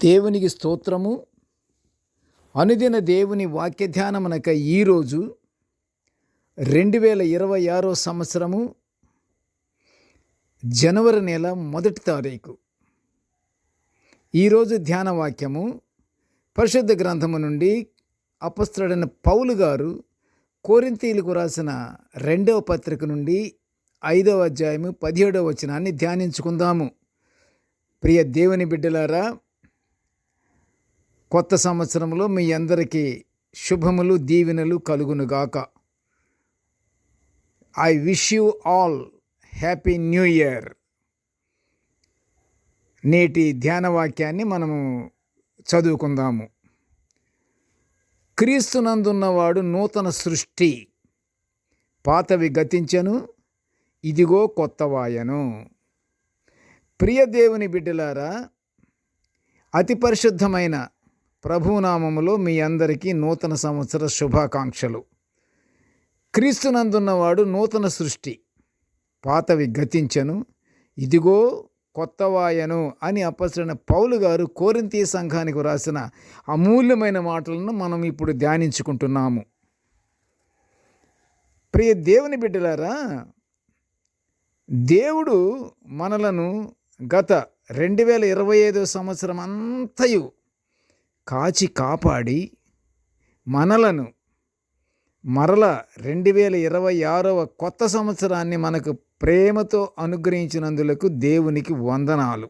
దేవునికి స్తోత్రము. అనుదిన దేవుని వాక్య ధ్యానమునక ఈరోజు 2026 సంవత్సరము జనవరి నెల 1వ తారీఖు. ఈరోజు ధ్యాన వాక్యము పరిశుద్ధ గ్రంథము నుండి అపొస్తలుడైన పౌలు గారు కొరింథీయులకు రాసిన 2వ పత్రిక నుండి 5వ అధ్యాయము 17వ వచనాన్ని ధ్యానించుకుందాము. ప్రియ దేవుని బిడ్డలారా, కొత్త సంవత్సరంలో మీ అందరికీ శుభములు దీవెనలు కలుగునుగాక. I wish you all happy new year. నేటి ధ్యాన వాక్యాన్ని మనము చదువుకుందాము. క్రీస్తునందున్నవాడు నూతన సృష్టి, పాతవి గతించెను, ఇదిగో కొత్తవాయను. ప్రియ దేవుని బిడ్డలారా, అతి పరిశుద్ధమైన ప్రభునామములో మీ అందరికీ నూతన సంవత్సర శుభాకాంక్షలు. క్రీస్తునందున్నవాడు నూతన సృష్టి, పాతవి గతించెను, ఇదిగో కొత్తవాయను అని అపొస్తలుడైన పౌలు గారు కొరింథీ సంఘానికి రాసిన అమూల్యమైన మాటలను మనం ఇప్పుడు ధ్యానించుకుంటున్నాము. ప్రియ దేవుని బిడ్డలారా, దేవుడు మనలను గత 2025 సంవత్సరం అంతయు కాచి కాపాడి మనలను మరల 2026 కొత్త సంవత్సరాన్ని మనకు ప్రేమతో అనుగ్రహించినందులకు దేవునికి వందనాలు.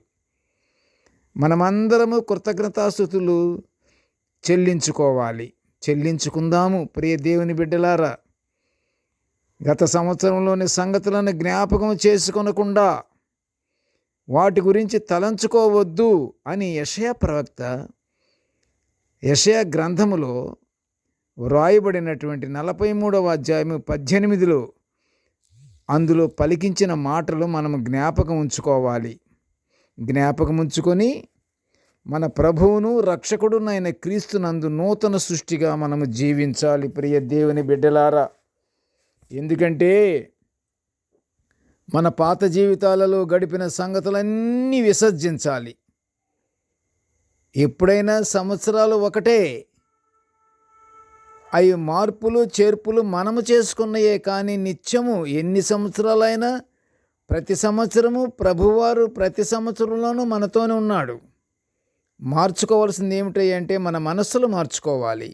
మనమందరము కృతజ్ఞతాస్తుతులు చెల్లించుకుందాము. ప్రియ దేవుని బిడ్డలారా, గత సంవత్సరంలోని సంగతులను జ్ఞాపకం చేసుకొనకుండా వాటి గురించి తలంచుకోవద్దు అని యెషయా ప్రవక్త యెషయా గ్రంథములో వ్రాయబడినటువంటి 43వ అధ్యాయము 18లో అందులో పలికించిన మాటలు మనము జ్ఞాపకం ఉంచుకొని మన ప్రభువును రక్షకుడునైన క్రీస్తునందు నూతన సృష్టిగా మనము జీవించాలి. ప్రియ దేవుని బిడ్డలారా, ఎందుకంటే మన పాత జీవితాలలో గడిపిన సంగతులన్నీ విసర్జించాలి. ఎప్పుడైనా సంవత్సరాలు ఒకటే, అవి మార్పులు చేర్పులు మనము చేసుకున్నయే. కానీ నిత్యము ఎన్ని సంవత్సరాలైనా ప్రతి సంవత్సరము ప్రభువారు ప్రతి సంవత్సరంలోనూ మనతోనే ఉన్నాడు. మార్చుకోవాల్సింది ఏమిటి అంటే మన మనస్సులు మార్చుకోవాలి.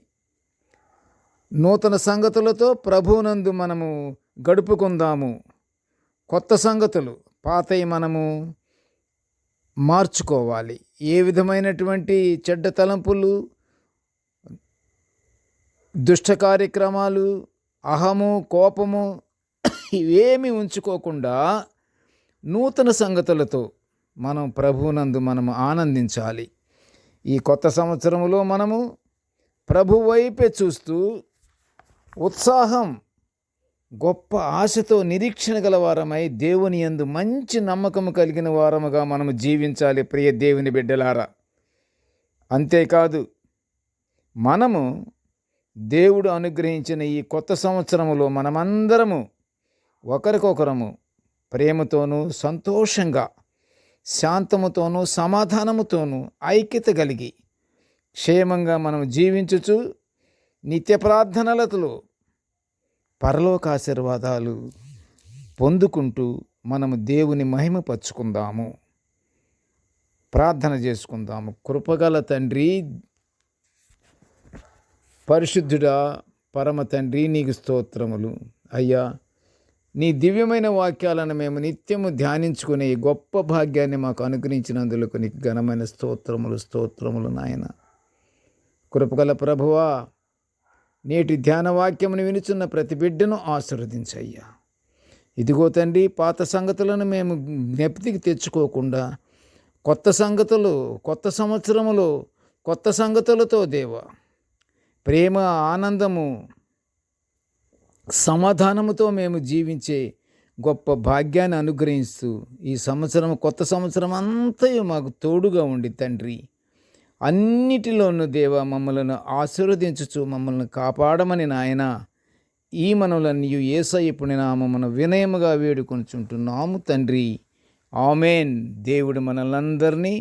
నూతన సంగతులతో ప్రభువునందు మనము గడుపుకుందాము. కొత్త సంగతులు పాతవి మనము మార్చుకోవాలి. ఏ విధమైనటువంటి చెడ్డ తలంపులు, దుష్ట కార్యక్రమాలు, అహము, కోపము ఇవేమీ ఉంచుకోకుండా నూతన సంగతులతో మనం ప్రభువునందు మనము ఆనందించాలి. ఈ కొత్త సంవత్సరంలో మనము ప్రభు వైపే చూస్తూ ఉత్సాహం, గొప్ప ఆశతో నిరీక్షణ గల వారమై దేవుని యందు మంచి నమ్మకము కలిగిన వారముగా మనము జీవించాలి. ప్రియ దేవుని బిడ్డలారా, అంతేకాదు మనము దేవుడు అనుగ్రహించిన ఈ కొత్త సంవత్సరములో మనమందరము ఒకరికొకరము ప్రేమతోనూ సంతోషంగా శాంతముతోనూ సమాధానముతోనూ ఐక్యత కలిగి క్షేమంగా మనం జీవించుచు నిత్య ప్రార్థనలతో పరలోక ఆశీర్వాదాలు పొందుకుంటూ మనము దేవుని మహిమపరుచుకుందాము. ప్రార్థన చేసుకుందాము. కృపగల తండ్రి, పరిశుద్ధుడా, పరమ తండ్రి, నీకు స్తోత్రములు అయ్యా. నీ దివ్యమైన వాక్యాలను మేము నిత్యము ధ్యానించుకునే గొప్ప భాగ్యాన్ని మాకు అనుగ్రహించినందులకు నీకు ఘనమైన స్తోత్రములు నాయన. కృపగల ప్రభువా, నేటి ధ్యాన వాక్యమును వినుచున్న ప్రతి బిడ్డను ఆశీర్వదించయ్యా. ఇదిగో తండ్రి, పాత సంగతులను మేము జ్ఞప్తికి తెచ్చుకోకుండా కొత్త సంగతులు, కొత్త సంవత్సరములో కొత్త సంగతులతో దేవా ప్రేమ, ఆనందము, సమాధానముతో మేము జీవించే గొప్ప భాగ్యాన్ని అనుగ్రహిస్తూ ఈ సంవత్సరం, కొత్త సంవత్సరం అంతయు మాకు తోడుగా ఉండి తండ్రి, అన్నిటిలోనూ దేవా మమ్మలను ఆశీర్వదించుచు మమ్మల్ని కాపాడమని నాయన ఈ మనవులన్నీ యేసయ్య పుణ్యనామమున వినయముగా వేడుకొనుచుంటున్నాము తండ్రి. ఆమేన్. దేవుడు మనలందరినీ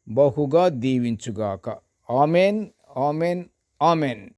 బహుగా దీవించుగాక. Amen, amen, amen.